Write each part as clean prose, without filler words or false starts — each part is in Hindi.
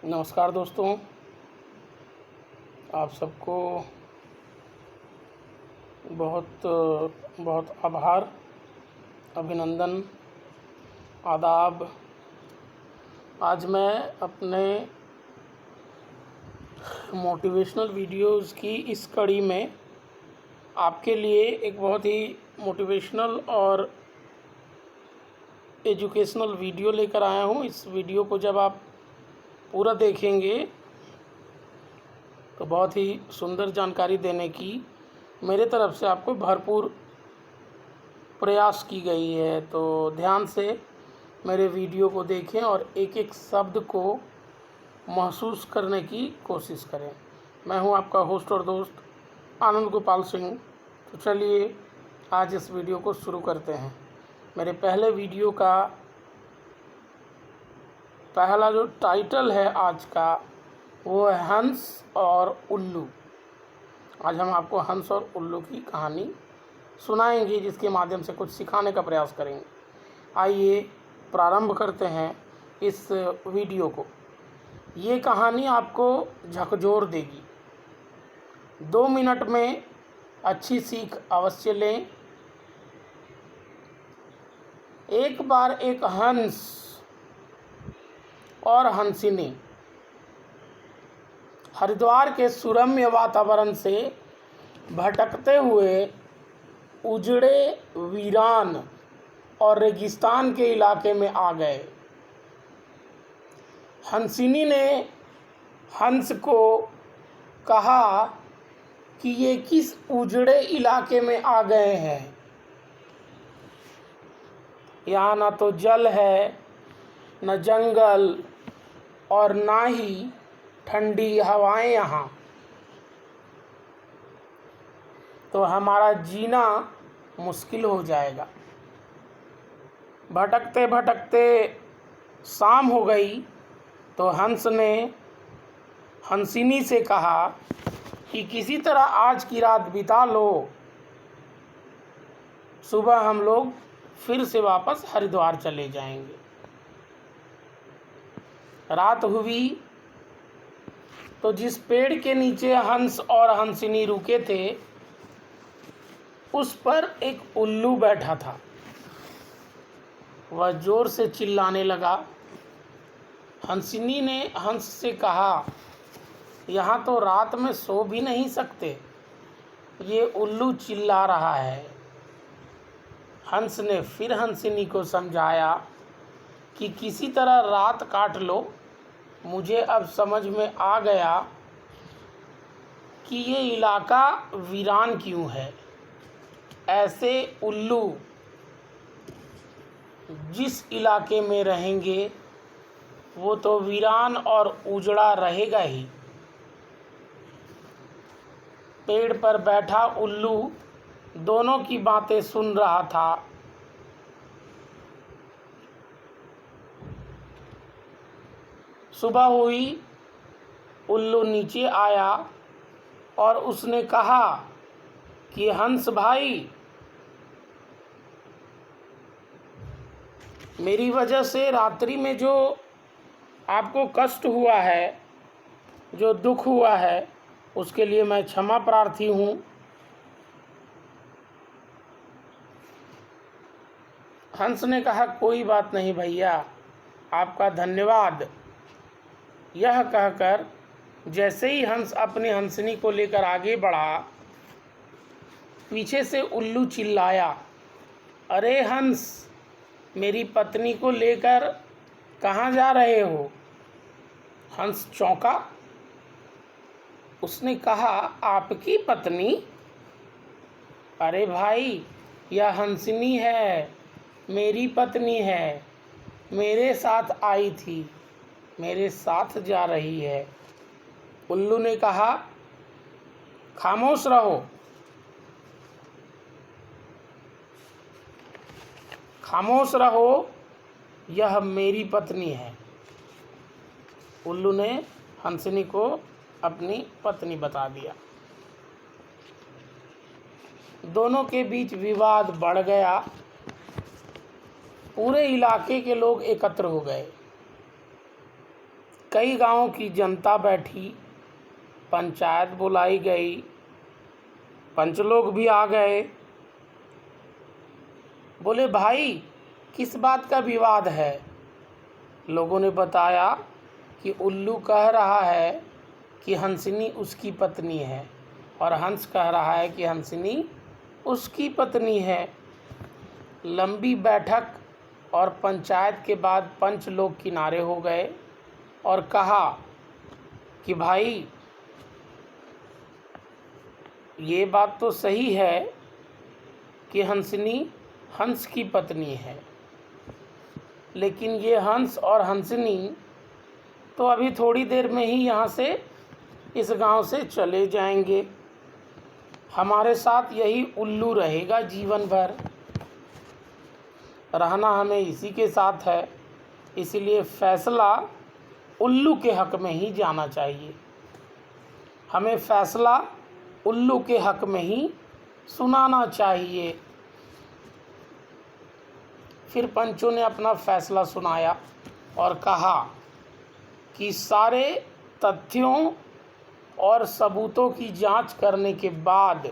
नमस्कार दोस्तों, आप सबको बहुत बहुत आभार, अभिनंदन, आदाब। आज मैं अपने मोटिवेशनल वीडियोस की इस कड़ी में आपके लिए एक बहुत ही मोटिवेशनल और एजुकेशनल वीडियो लेकर आया हूँ। इस वीडियो को जब आप पूरा देखेंगे तो बहुत ही सुंदर जानकारी देने की मेरे तरफ से आपको भरपूर प्रयास की गई है। तो ध्यान से मेरे वीडियो को देखें और एक एक शब्द को महसूस करने की कोशिश करें। मैं हूं आपका होस्ट और दोस्त आनंद गोपाल सिंह। तो चलिए आज इस वीडियो को शुरू करते हैं। मेरे पहले वीडियो का पहला जो टाइटल है आज का, वो है हंस और उल्लू। आज हम आपको हंस और उल्लू की कहानी सुनाएंगे, जिसके माध्यम से कुछ सिखाने का प्रयास करेंगे। आइए प्रारंभ करते हैं इस वीडियो को। ये कहानी आपको झकझोर देगी। 2 मिनट में अच्छी सीख अवश्य लें। एक बार एक हंस और हंसिनी हरिद्वार के सुरम्य वातावरण से भटकते हुए उजड़े, वीरान और रेगिस्तान के इलाके में आ गए। हंसिनी ने हंस को कहा कि ये किस उजड़े इलाके में आ गए हैं। यहाँ ना तो जल है, न जंगल और ना ही ठंडी हवाएं। यहाँ तो हमारा जीना मुश्किल हो जाएगा। भटकते भटकते शाम हो गई तो हंस ने हंसिनी से कहा कि किसी तरह आज की रात बिता लो, सुबह हम लोग फिर से वापस हरिद्वार चले जाएंगे। रात हुई तो जिस पेड़ के नीचे हंस और हंसिनी रुके थे, उस पर एक उल्लू बैठा था। वह जोर से चिल्लाने लगा। हंसिनी ने हंस से कहा, यहाँ तो रात में सो भी नहीं सकते, ये उल्लू चिल्ला रहा है। हंस ने फिर हंसिनी को समझाया कि किसी तरह रात काट लो। मुझे अब समझ में आ गया कि ये इलाका वीरान क्यों है। ऐसे उल्लू जिस इलाके में रहेंगे वो तो वीरान और उजड़ा रहेगा ही। पेड़ पर बैठा उल्लू दोनों की बातें सुन रहा था। सुबह हुई, उल्लू नीचे आया और उसने कहा कि हंस भाई, मेरी वजह से रात्रि में जो आपको कष्ट हुआ है, जो दुख हुआ है, उसके लिए मैं क्षमा प्रार्थी हूँ। हंस ने कहा, कोई बात नहीं भैया, आपका धन्यवाद। यह कहकर जैसे ही हंस अपनी हंसनी को लेकर आगे बढ़ा, पीछे से उल्लू चिल्लाया, अरे हंस, मेरी पत्नी को लेकर कहाँ जा रहे हो? हंस चौंका। उसने कहा, आपकी पत्नी? अरे भाई, यह हंसनी है, मेरी पत्नी है, मेरे साथ आई थी, मेरे साथ जा रही है। उल्लू ने कहा, खामोश रहो, खामोश रहो, यह मेरी पत्नी है। उल्लू ने हंसनी को अपनी पत्नी बता दिया। दोनों के बीच विवाद बढ़ गया। पूरे इलाके के लोग एकत्र हो गए। कई गांवों की जनता बैठी, पंचायत बुलाई गई, पंच लोग भी आ गए। बोले भाई किस बात का विवाद है? लोगों ने बताया कि उल्लू कह रहा है कि हंसिनी उसकी पत्नी है और हंस कह रहा है कि हंसिनी उसकी पत्नी है। लंबी बैठक और पंचायत के बाद पंच लोग किनारे हो गए और कहा कि भाई ये बात तो सही है कि हंसिनी हंस की पत्नी है, लेकिन ये हंस और हंसिनी तो अभी थोड़ी देर में ही यहाँ से इस गांव से चले जाएंगे। हमारे साथ यही उल्लू रहेगा जीवन भर। रहना हमें इसी के साथ है, इसलिए फैसला उल्लू के हक में ही जाना चाहिए। हमें फैसला उल्लू के हक में ही सुनाना चाहिए। फिर पंचों ने अपना फैसला सुनाया और कहा कि सारे तथ्यों और सबूतों की जांच करने के बाद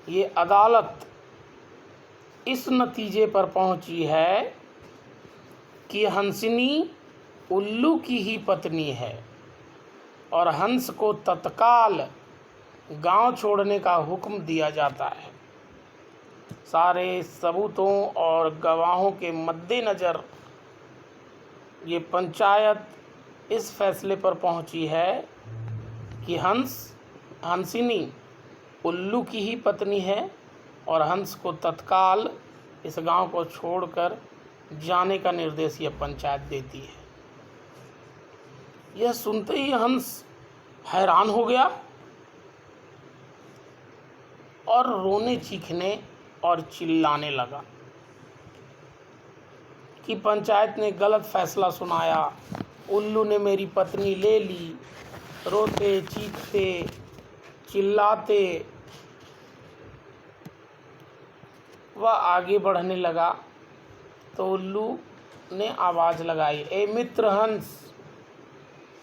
ये अदालत इस नतीजे पर पहुंची है कि हंसिनी उल्लू की ही पत्नी है और हंस को तत्काल गांव छोड़ने का हुक्म दिया जाता है। सारे सबूतों और गवाहों के मद्देनज़र ये पंचायत इस फैसले पर पहुंची है कि हंसिनी उल्लू की ही पत्नी है और हंस को तत्काल इस गांव को छोड़कर जाने का निर्देश यह पंचायत देती है। यह सुनते ही हंस हैरान हो गया और रोने चीखने और चिल्लाने लगा कि पंचायत ने गलत फैसला सुनाया, उल्लू ने मेरी पत्नी ले ली। रोते चीखते चिल्लाते वह आगे बढ़ने लगा तो उल्लू ने आवाज़ लगाई, ए मित्र हंस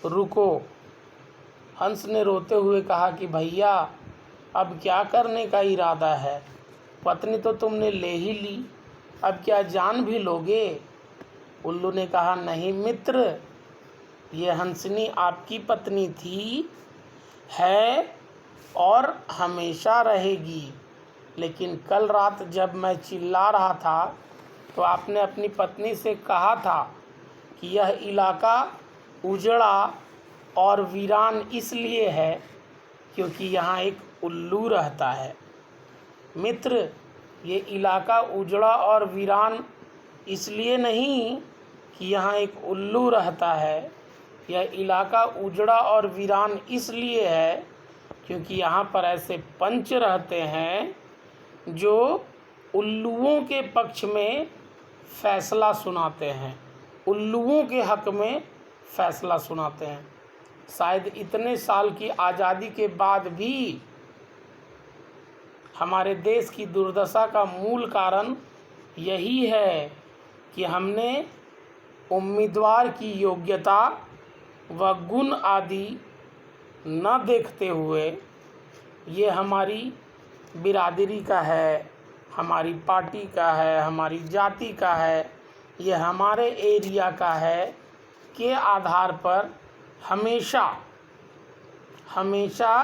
रुको। हंस ने रोते हुए कहा कि भैया अब क्या करने का इरादा है? पत्नी तो तुमने ले ही ली, अब क्या जान भी लोगे? उल्लू ने कहा, नहीं मित्र, ये हंसिनी आपकी पत्नी थी, है और हमेशा रहेगी। लेकिन कल रात जब मैं चिल्ला रहा था तो आपने अपनी पत्नी से कहा था कि यह इलाका उजड़ा और वीरान इसलिए है क्योंकि यहाँ एक उल्लू रहता है। मित्र, ये इलाका उजड़ा और वीरान इसलिए नहीं कि यहाँ एक उल्लू रहता है, यह इलाका उजड़ा और वीरान इसलिए है क्योंकि यहाँ पर ऐसे पंच रहते हैं जो उल्लुओं के पक्ष में फैसला सुनाते हैं, उल्लुओं के हक में फैसला सुनाते हैं। शायद इतने साल की आज़ादी के बाद भी हमारे देश की दुर्दशा का मूल कारण यही है कि हमने उम्मीदवार की योग्यता व गुण आदि न देखते हुए, ये हमारी बिरादरी का है, हमारी पार्टी का है, हमारी जाति का है, ये हमारे एरिया का है के आधार पर हमेशा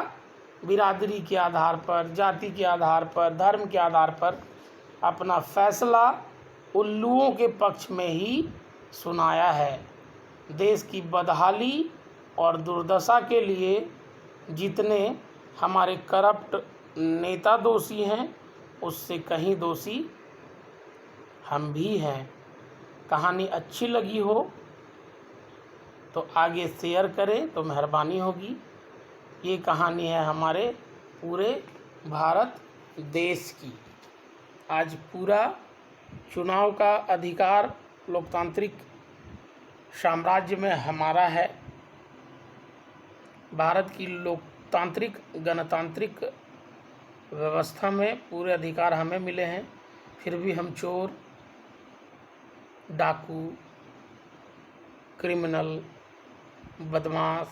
बिरादरी के आधार पर, जाति के आधार पर, धर्म के आधार पर अपना फैसला उल्लुओं के पक्ष में ही सुनाया है। देश की बदहाली और दुर्दशा के लिए जितने हमारे करप्ट नेता दोषी हैं, उससे कहीं दोषी हम भी हैं। कहानी अच्छी लगी हो तो आगे शेयर करें तो मेहरबानी होगी। ये कहानी है हमारे पूरे भारत देश की। आज पूरा चुनाव का अधिकार लोकतांत्रिक साम्राज्य में हमारा है। भारत की लोकतांत्रिक गणतांत्रिक व्यवस्था में पूरे अधिकार हमें मिले हैं, फिर भी हम चोर, डाकू, क्रिमिनल, बदमाश,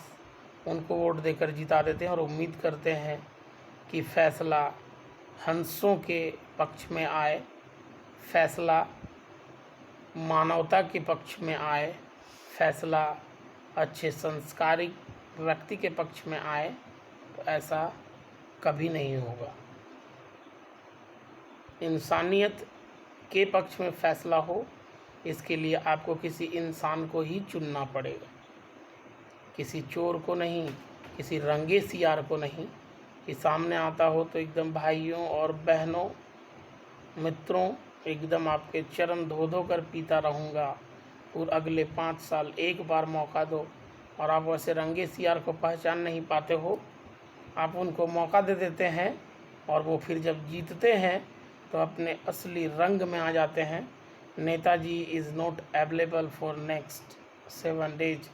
उनको वोट देकर जिता देते हैं और उम्मीद करते हैं कि फैसला हंसों के पक्ष में आए, फैसला मानवता के पक्ष में आए, फैसला अच्छे संस्कारिक व्यक्ति के पक्ष में आए। तो ऐसा कभी नहीं होगा। इंसानियत के पक्ष में फैसला हो, इसके लिए आपको किसी इंसान को ही चुनना पड़ेगा, किसी चोर को नहीं, किसी रंगे सियार को नहीं। कि सामने आता हो तो एकदम भाइयों और बहनों, मित्रों, एकदम आपके चरण धो धो कर पीता रहूँगा और अगले 5 साल एक बार मौका दो। और आप वैसे रंगे सियार को पहचान नहीं पाते हो, आप उनको मौका दे देते हैं और वो फिर जब जीतते हैं तो अपने असली रंग में आ जाते हैं। Netaji is not available for next 7 days,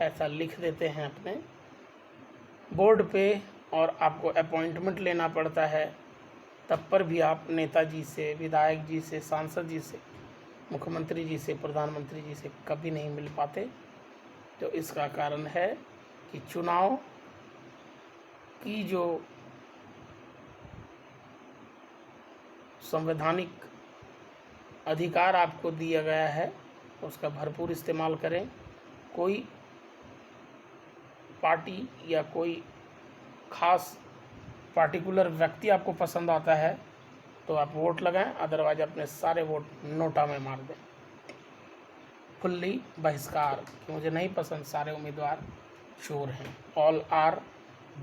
ऐसा लिख देते हैं अपने बोर्ड पे, और आपको अपॉइंटमेंट लेना पड़ता है। तब पर भी आप नेताजी से, विधायक जी से, सांसद जी से, मुख्यमंत्री जी से, प्रधानमंत्री जी से कभी नहीं मिल पाते। तो इसका कारण है कि चुनाव की जो संवैधानिक अधिकार आपको दिया गया है उसका भरपूर इस्तेमाल करें। कोई पार्टी या कोई खास पार्टिकुलर व्यक्ति आपको पसंद आता है तो आप वोट लगाएं, अदरवाइज अपने सारे वोट नोटा में मार दें। फुल्ली बहिष्कार कि मुझे नहीं पसंद, सारे उम्मीदवार चोर हैं। All are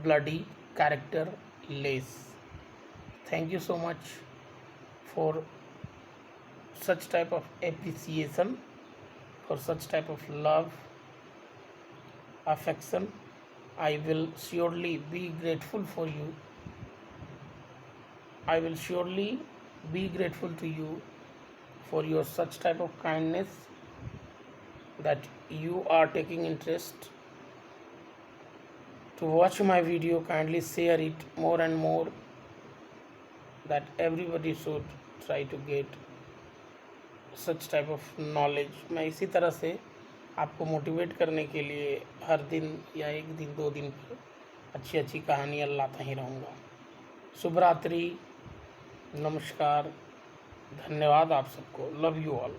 bloody characterless. Thank you so much for such type of appreciation, for such type of love, affection. I will surely be grateful for you. I will surely be grateful to you for your such type of kindness that you are taking interest to watch my video. Kindly share it more and more, that everybody should try to get such type of knowledge. मैं इसी तरह से आपको मोटिवेट करने के लिए हर दिन या 1 दिन 2 दिन पर अच्छी अच्छी कहानियाँ लाता ही रहूँगा। शुभ रात्रि, नमस्कार, धन्यवाद आप सबको। Love you all.